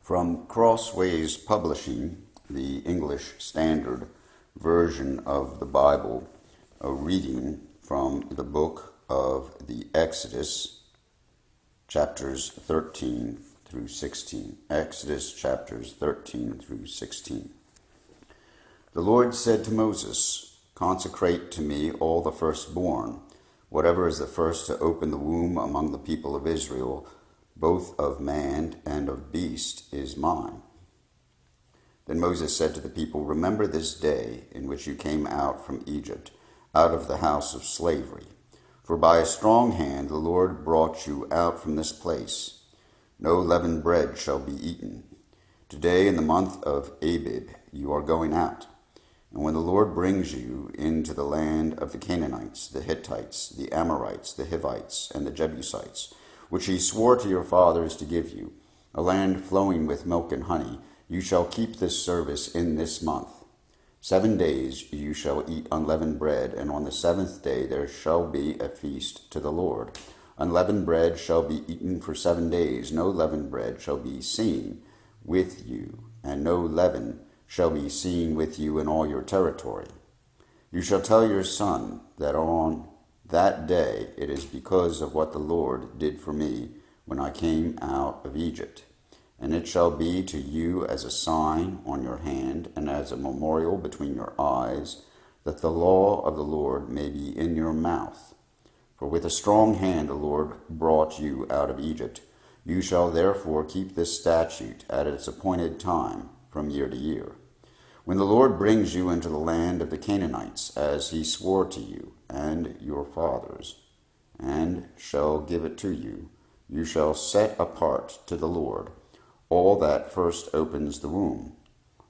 From Crossways Publishing, the English Standard Version of the Bible, a reading from the book of the Exodus, chapters 13 through 16. Exodus chapters 13 through 16. The Lord said to Moses, "Consecrate to me all the firstborn, whatever is the first to open the womb among the people of Israel, both of man and of beast, is mine." Then Moses said to the people, "Remember this day in which you came out from Egypt, out of the house of slavery. For by a strong hand the Lord brought you out from this place. No leavened bread shall be eaten. Today in the month of Abib you are going out. And when the Lord brings you into the land of the Canaanites, the Hittites, the Amorites, the Hivites, and the Jebusites, which he swore to your fathers to give you, a land flowing with milk and honey, you shall keep this service in this month. 7 days you shall eat unleavened bread, and on the seventh day there shall be a feast to the Lord. Unleavened bread shall be eaten for 7 days. No leavened bread shall be seen with you, and no leaven shall be seen with you in all your territory. You shall tell your son that on that day it is because of what the Lord did for me when I came out of Egypt. And it shall be to you as a sign on your hand and as a memorial between your eyes, that the law of the Lord may be in your mouth. For with a strong hand the Lord brought you out of Egypt. You shall therefore keep this statute at its appointed time from year to year. When the Lord brings you into the land of the Canaanites, as he swore to you and your fathers, and shall give it to you, you shall set apart to the Lord all that first opens the womb.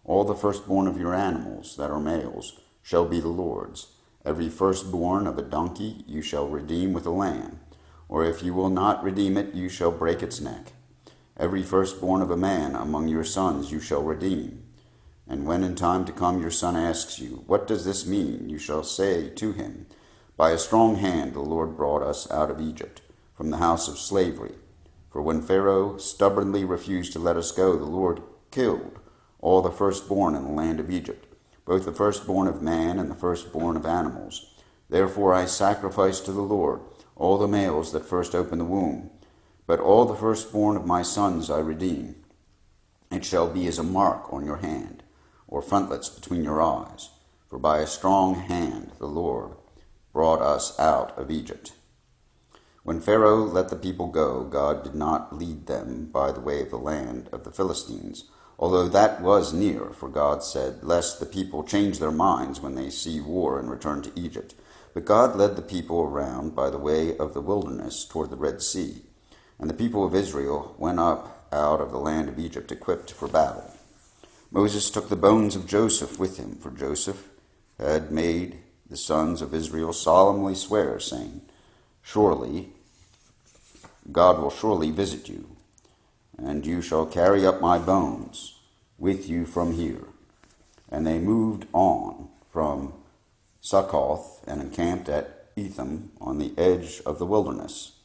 All the firstborn of your animals that are males shall be the Lord's. Every firstborn of a donkey you shall redeem with a lamb, or if you will not redeem it, you shall break its neck. Every firstborn of a man among your sons you shall redeem. And when in time to come your son asks you, 'What does this mean?' you shall say to him, 'By a strong hand the Lord brought us out of Egypt, from the house of slavery. For when Pharaoh stubbornly refused to let us go, the Lord killed all the firstborn in the land of Egypt, both the firstborn of man and the firstborn of animals. Therefore I sacrifice to the Lord all the males that first open the womb, but all the firstborn of my sons I redeem. It shall be as a mark on your hand, or frontlets between your eyes. For by a strong hand the Lord brought us out of Egypt." When Pharaoh let the people go, God did not lead them by the way of the land of the Philistines, although that was near, for God said, "Lest the people change their minds when they see war and return to Egypt." But God led the people around by the way of the wilderness toward the Red Sea, and the people of Israel went up out of the land of Egypt equipped for battle. Moses took the bones of Joseph with him, for Joseph had made the sons of Israel solemnly swear, saying, God will surely visit you, and you shall carry up my bones with you from here. And they moved on from Succoth and encamped at Etham on the edge of the wilderness.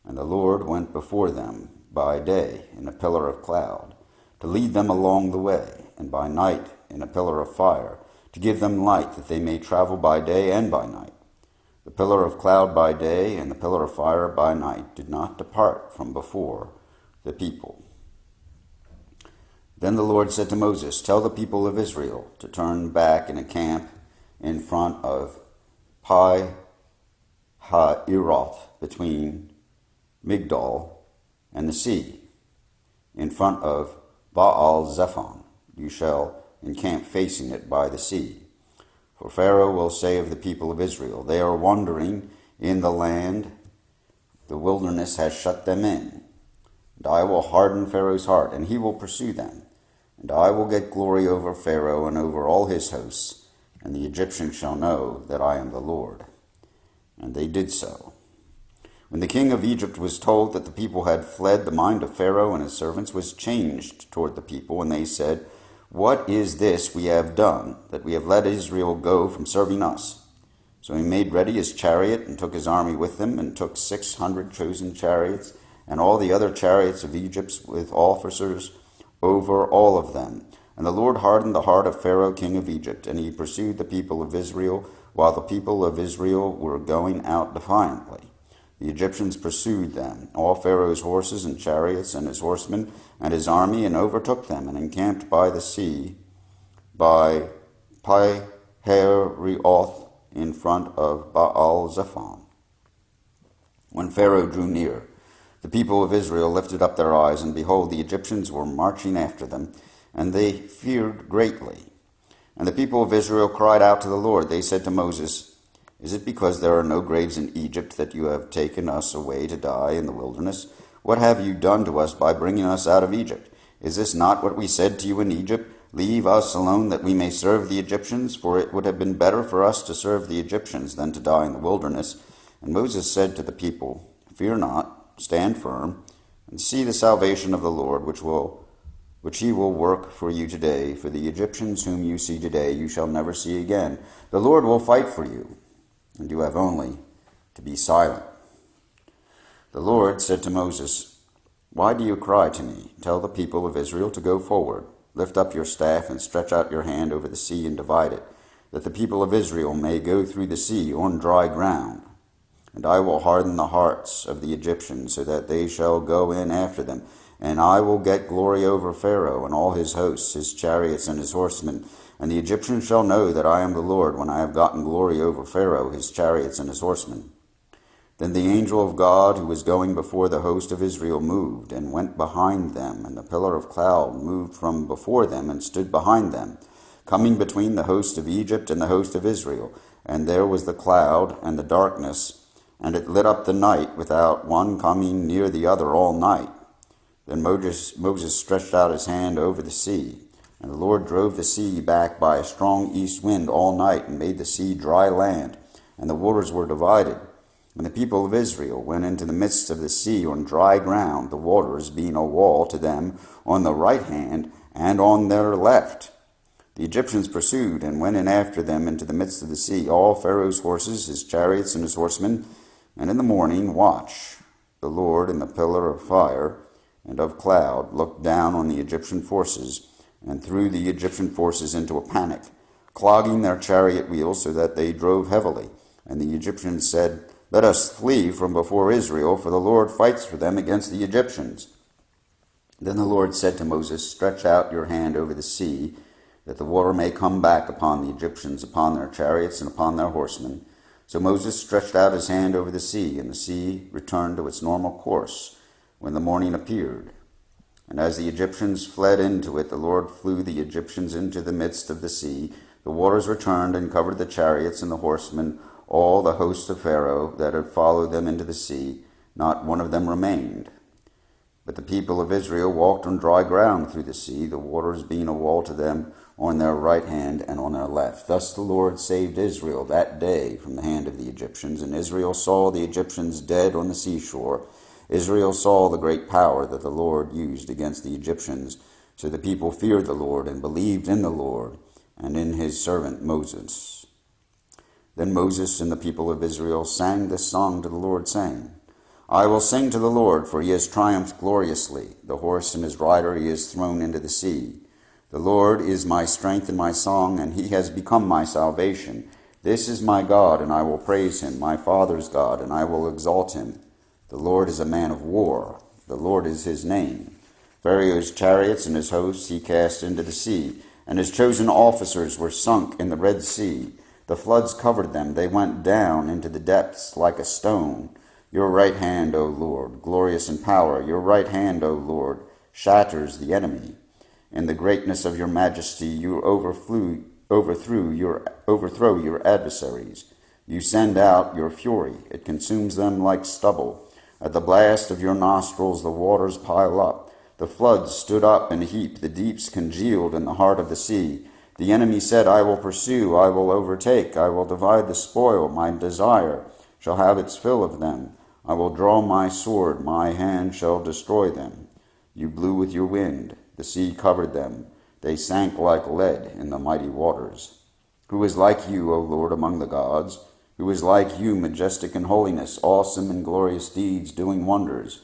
And the Lord went before them by day in a pillar of cloud, to lead them along the way, and by night in a pillar of fire, to give them light, that they may travel by day and by night. The pillar of cloud by day and the pillar of fire by night did not depart from before the people. Then the Lord said to Moses, "Tell the people of Israel to turn back and encamp in front of Pi Ha-Iroth, between Migdol and the sea, in front of Baal-Zephon. You shall encamp facing it by the sea. For Pharaoh will say of the people of Israel, 'They are wandering in the land, the wilderness has shut them in.' And I will harden Pharaoh's heart, and he will pursue them. And I will get glory over Pharaoh and over all his hosts, and the Egyptians shall know that I am the Lord." And they did so. When the king of Egypt was told that the people had fled, the mind of Pharaoh and his servants was changed toward the people, and they said, "What is this we have done, that we have let Israel go from serving us?" So he made ready his chariot and took his army with him, and took 600 chosen chariots, and all the other chariots of Egypt with officers, over all of them. And the Lord hardened the heart of Pharaoh king of Egypt, and he pursued the people of Israel, while the people of Israel were going out defiantly. The Egyptians pursued them, all Pharaoh's horses and chariots and his horsemen and his army, and overtook them, and encamped by the sea, by Pi-hahiroth, in front of Baal-zephon. When Pharaoh drew near, the people of Israel lifted up their eyes, and behold, the Egyptians were marching after them, and they feared greatly. And the people of Israel cried out to the Lord. They said to Moses, "Is it because there are no graves in Egypt that you have taken us away to die in the wilderness? What have you done to us by bringing us out of Egypt? Is this not what we said to you in Egypt? Leave us alone that we may serve the Egyptians, for it would have been better for us to serve the Egyptians than to die in the wilderness." And Moses said to the people, "Fear not, stand firm, and see the salvation of the Lord, which he will work for you today. For the Egyptians whom you see today you shall never see again. The Lord will fight for you, and you have only to be silent." The Lord said to Moses, "Why do you cry to me? Tell the people of Israel to go forward. Lift up your staff and stretch out your hand over the sea and divide it, that the people of Israel may go through the sea on dry ground. And I will harden the hearts of the Egyptians, so that they shall go in after them. And I will get glory over Pharaoh and all his hosts, his chariots and his horsemen. And the Egyptians shall know that I am the Lord, when I have gotten glory over Pharaoh, his chariots and his horsemen." Then the angel of God, who was going before the host of Israel, moved and went behind them, and the pillar of cloud moved from before them and stood behind them, coming between the host of Egypt and the host of Israel. And there was the cloud and the darkness, and it lit up the night, without one coming near the other all night. Then Moses stretched out his hand over the sea, and the Lord drove the sea back by a strong east wind all night, and made the sea dry land, and the waters were divided. And the people of Israel went into the midst of the sea on dry ground, the waters being a wall to them on the right hand and on their left. The Egyptians pursued and went in after them into the midst of the sea, all Pharaoh's horses, his chariots, and his horsemen. And in the morning watch, the Lord in the pillar of fire and of cloud looked down on the Egyptian forces and threw the Egyptian forces into a panic, clogging their chariot wheels so that they drove heavily. And the Egyptians said, "Let us flee from before Israel, for the Lord fights for them against the Egyptians." Then the Lord said to Moses, "Stretch out your hand over the sea, that the water may come back upon the Egyptians, upon their chariots and upon their horsemen." So Moses stretched out his hand over the sea, and the sea returned to its normal course when the morning appeared. And as the Egyptians fled into it, the Lord flew the Egyptians into the midst of the sea. The waters returned and covered the chariots and the horsemen, all the host of Pharaoh that had followed them into the sea. Not one of them remained. But the people of Israel walked on dry ground through the sea, the waters being a wall to them on their right hand and on their left. Thus the Lord saved Israel that day from the hand of the Egyptians. And Israel saw the Egyptians dead on the seashore. Israel saw the great power that the Lord used against the Egyptians. So the people feared the Lord and believed in the Lord and in his servant Moses. Then Moses and the people of Israel sang this song to the Lord, saying, "I will sing to the Lord, for he has triumphed gloriously. The horse and his rider he has thrown into the sea. The Lord is my strength and my song, and he has become my salvation. This is my God, and I will praise him, my father's God, and I will exalt him. The Lord is a man of war. The Lord is his name. Pharaoh's chariots and his hosts he cast into the sea, and his chosen officers were sunk in the Red Sea. The floods covered them. They went down into the depths like a stone. Your right hand, O Lord, glorious in power, your right hand, O Lord, shatters the enemy. In the greatness of your majesty you overthrow your adversaries. You send out your fury. It consumes them like stubble. At the blast of your nostrils the waters pile up. The floods stood up in a heap. The deeps congealed in the heart of the sea. The enemy said, I will pursue, I will overtake, I will divide the spoil. My desire shall have its fill of them. I will draw my sword, my hand shall destroy them. You blew with your wind. The sea covered them. They sank like lead in the mighty waters. Who is like you, O Lord, among the gods? Who is like you, majestic in holiness, awesome in glorious deeds, doing wonders?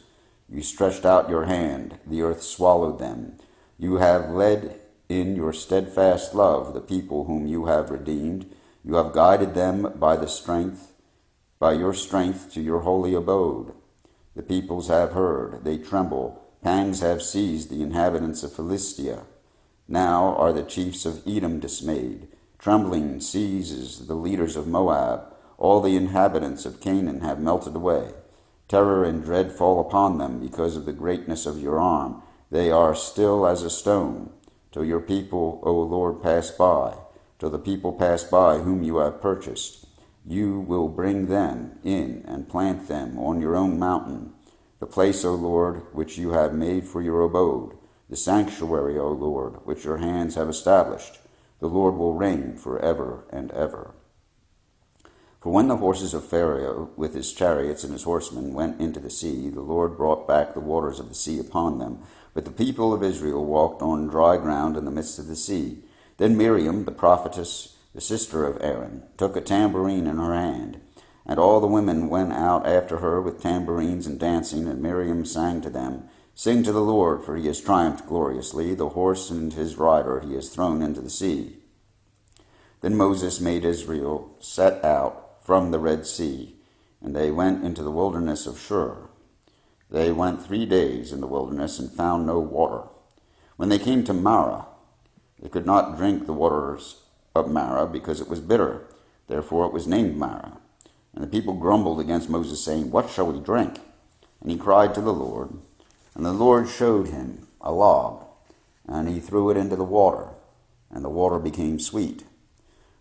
You stretched out your hand. The earth swallowed them. You have led in your steadfast love the people whom you have redeemed. You have guided them by your strength to your holy abode. The peoples have heard, they tremble. Pangs have seized the inhabitants of Philistia. Now are the chiefs of Edom dismayed. Trembling seizes the leaders of Moab. All the inhabitants of Canaan have melted away. Terror and dread fall upon them because of the greatness of your arm. They are still as a stone, till your people, O Lord, pass by, till the people pass by whom you have purchased. You will bring them in and plant them on your own mountain, the place, O Lord, which you have made for your abode, the sanctuary, O Lord, which your hands have established. The Lord will reign forever and ever. For when the horses of Pharaoh with his chariots and his horsemen went into the sea, the Lord brought back the waters of the sea upon them. But the people of Israel walked on dry ground in the midst of the sea. Then Miriam, the prophetess, the sister of Aaron, took a tambourine in her hand. And all the women went out after her with tambourines and dancing, and Miriam sang to them, Sing to the Lord, for he has triumphed gloriously. The horse and his rider he has thrown into the sea. Then Moses made Israel set out from the Red Sea, and they went into the wilderness of Shur. They went 3 days in the wilderness and found no water. When they came to Marah, they could not drink the waters of Marah because it was bitter. Therefore it was named Marah. And the people grumbled against Moses, saying, What shall we drink? And he cried to the Lord. And the Lord showed him a log, and he threw it into the water, and the water became sweet.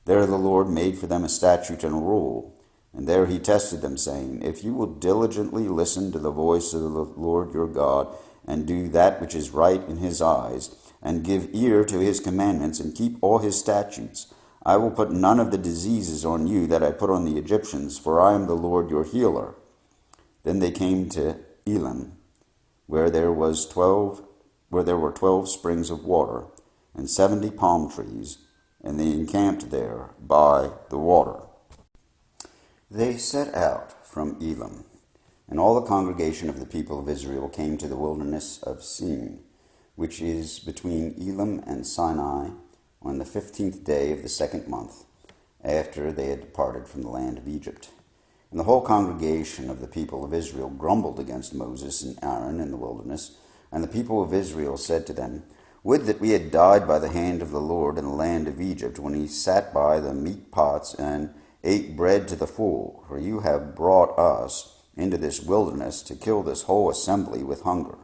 There the Lord made for them a statute and a rule, and there he tested them, saying, If you will diligently listen to the voice of the Lord your God, and do that which is right in his eyes, and give ear to his commandments, and keep all his statutes, I will put none of the diseases on you that I put on the Egyptians, for I am the Lord your healer. Then they came to Elim, where there were 12 springs of water, and 70 palm trees, and they encamped there by the water. They set out from Elim, and all the congregation of the people of Israel came to the wilderness of Sin, which is between Elim and Sinai, on the 15th day of the 2nd month, after they had departed from the land of Egypt. And the whole congregation of the people of Israel grumbled against Moses and Aaron in the wilderness, and the people of Israel said to them, Would that we had died by the hand of the Lord in the land of Egypt, when he sat by the meat pots and ate bread to the full, for you have brought us into this wilderness to kill this whole assembly with hunger.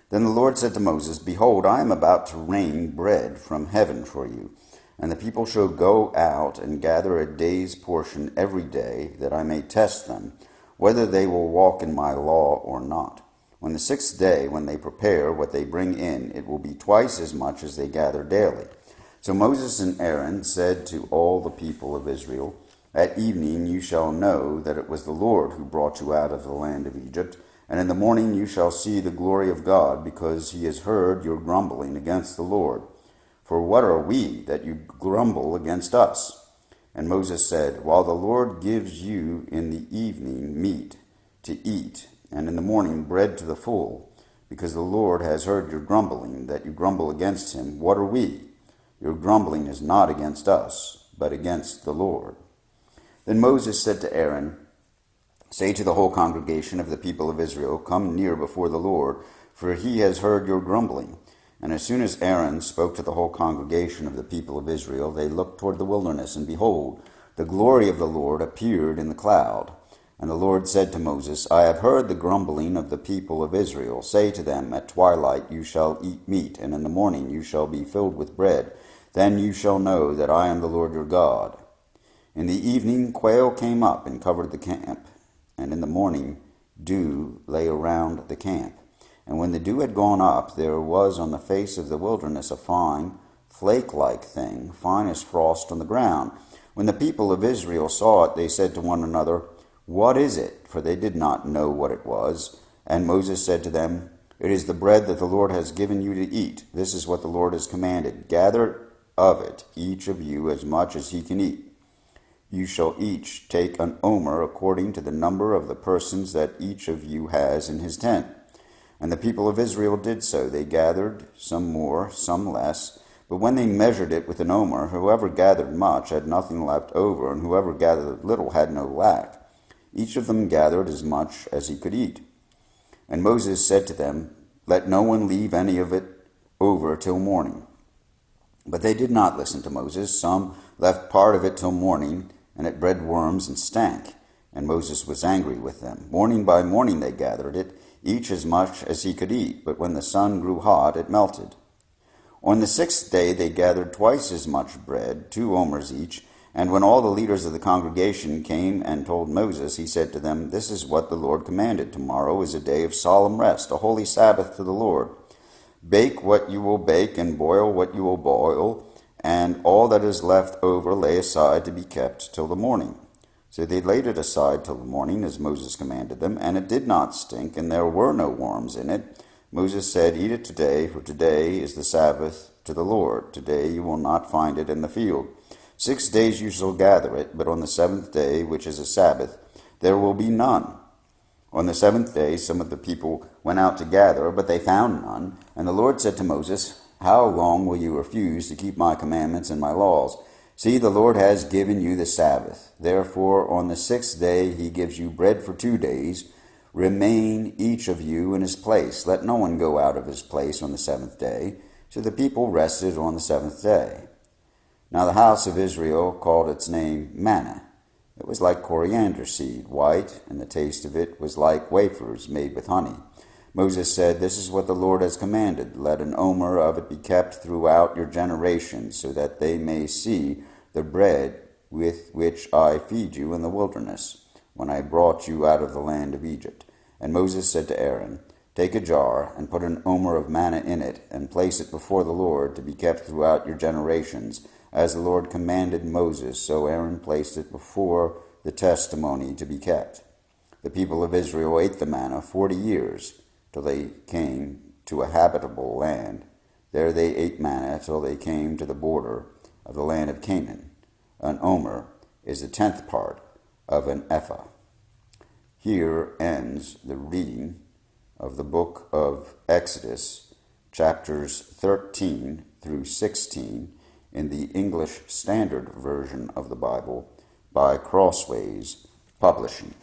Then the Lord said to Moses, Behold, I am about to rain bread from heaven for you, and the people shall go out and gather a day's portion every day, that I may test them, whether they will walk in my law or not. On the 6th day, when they prepare what they bring in, it will be twice as much as they gather daily. So Moses and Aaron said to all the people of Israel, At evening you shall know that it was the Lord who brought you out of the land of Egypt, and in the morning you shall see the glory of God, because he has heard your grumbling against the Lord. For what are we that you grumble against us? And Moses said, While the Lord gives you in the evening meat to eat, and in the morning bread to the full, because the Lord has heard your grumbling, that you grumble against him, what are we? Your grumbling is not against us, but against the Lord. Then Moses said to Aaron, Say to the whole congregation of the people of Israel, Come near before the Lord, for he has heard your grumbling. And as soon as Aaron spoke to the whole congregation of the people of Israel, they looked toward the wilderness, and behold, the glory of the Lord appeared in the cloud. And the Lord said to Moses, I have heard the grumbling of the people of Israel. Say to them, At twilight you shall eat meat, and in the morning you shall be filled with bread. Then you shall know that I am the Lord your God. In the evening quail came up and covered the camp, and in the morning dew lay around the camp. And when the dew had gone up, there was on the face of the wilderness a fine, flake-like thing, fine as frost on the ground. When the people of Israel saw it, they said to one another, What is it? For they did not know what it was. And Moses said to them, It is the bread that the Lord has given you to eat. This is what the Lord has commanded. Gather of it, each of you, as much as he can eat. You shall each take an omer according to the number of the persons that each of you has in his tent. And the people of Israel did so. They gathered, some more, some less. But when they measured it with an omer, whoever gathered much had nothing left over, and whoever gathered little had no lack. Each of them gathered as much as he could eat. And Moses said to them, "Let no one leave any of it over till morning." But they did not listen to Moses. Some left part of it till morning, and it bred worms and stank. And Moses was angry with them. Morning by morning they gathered it, each as much as he could eat. But when the sun grew hot, it melted. On the 6th day they gathered twice as much bread, 2 omers each. And when all the leaders of the congregation came and told Moses, he said to them, "This is what the Lord commanded. Tomorrow is a day of solemn rest, a holy Sabbath to the Lord. Bake what you will bake, and boil what you will boil, and all that is left over lay aside to be kept till the morning." So they laid it aside till the morning, as Moses commanded them, and it did not stink, and there were no worms in it. Moses said, "Eat it today, for today is the Sabbath to the Lord. Today you will not find it in the field. 6 days you shall gather it, but on the 7th day, which is a Sabbath, there will be none." On the 7th day some of the people went out to gather, but they found none. And the Lord said to Moses, "How long will you refuse to keep my commandments and my laws? See, the Lord has given you the Sabbath. Therefore on the 6th day he gives you bread for 2 days. Remain each of you in his place. Let no one go out of his place on the 7th day." So the people rested on the 7th day. Now the house of Israel called its name manna. It was like coriander seed, white, and the taste of it was like wafers made with honey. Moses said, "This is what the Lord has commanded. Let an omer of it be kept throughout your generations, so that they may see the bread with which I feed you in the wilderness, when I brought you out of the land of Egypt." And Moses said to Aaron, "Take a jar, and put an omer of manna in it, and place it before the Lord to be kept throughout your generations. As the Lord commanded Moses, so Aaron placed it before the testimony to be kept. The people of Israel ate the manna 40 years, till they came to a habitable land. There they ate manna till they came to the border of the land of Canaan. An omer is the 10th part of an ephah. Here ends the reading of the book of Exodus, chapters 13 through 16, in the English Standard Version of the Bible by Crossways Publishing.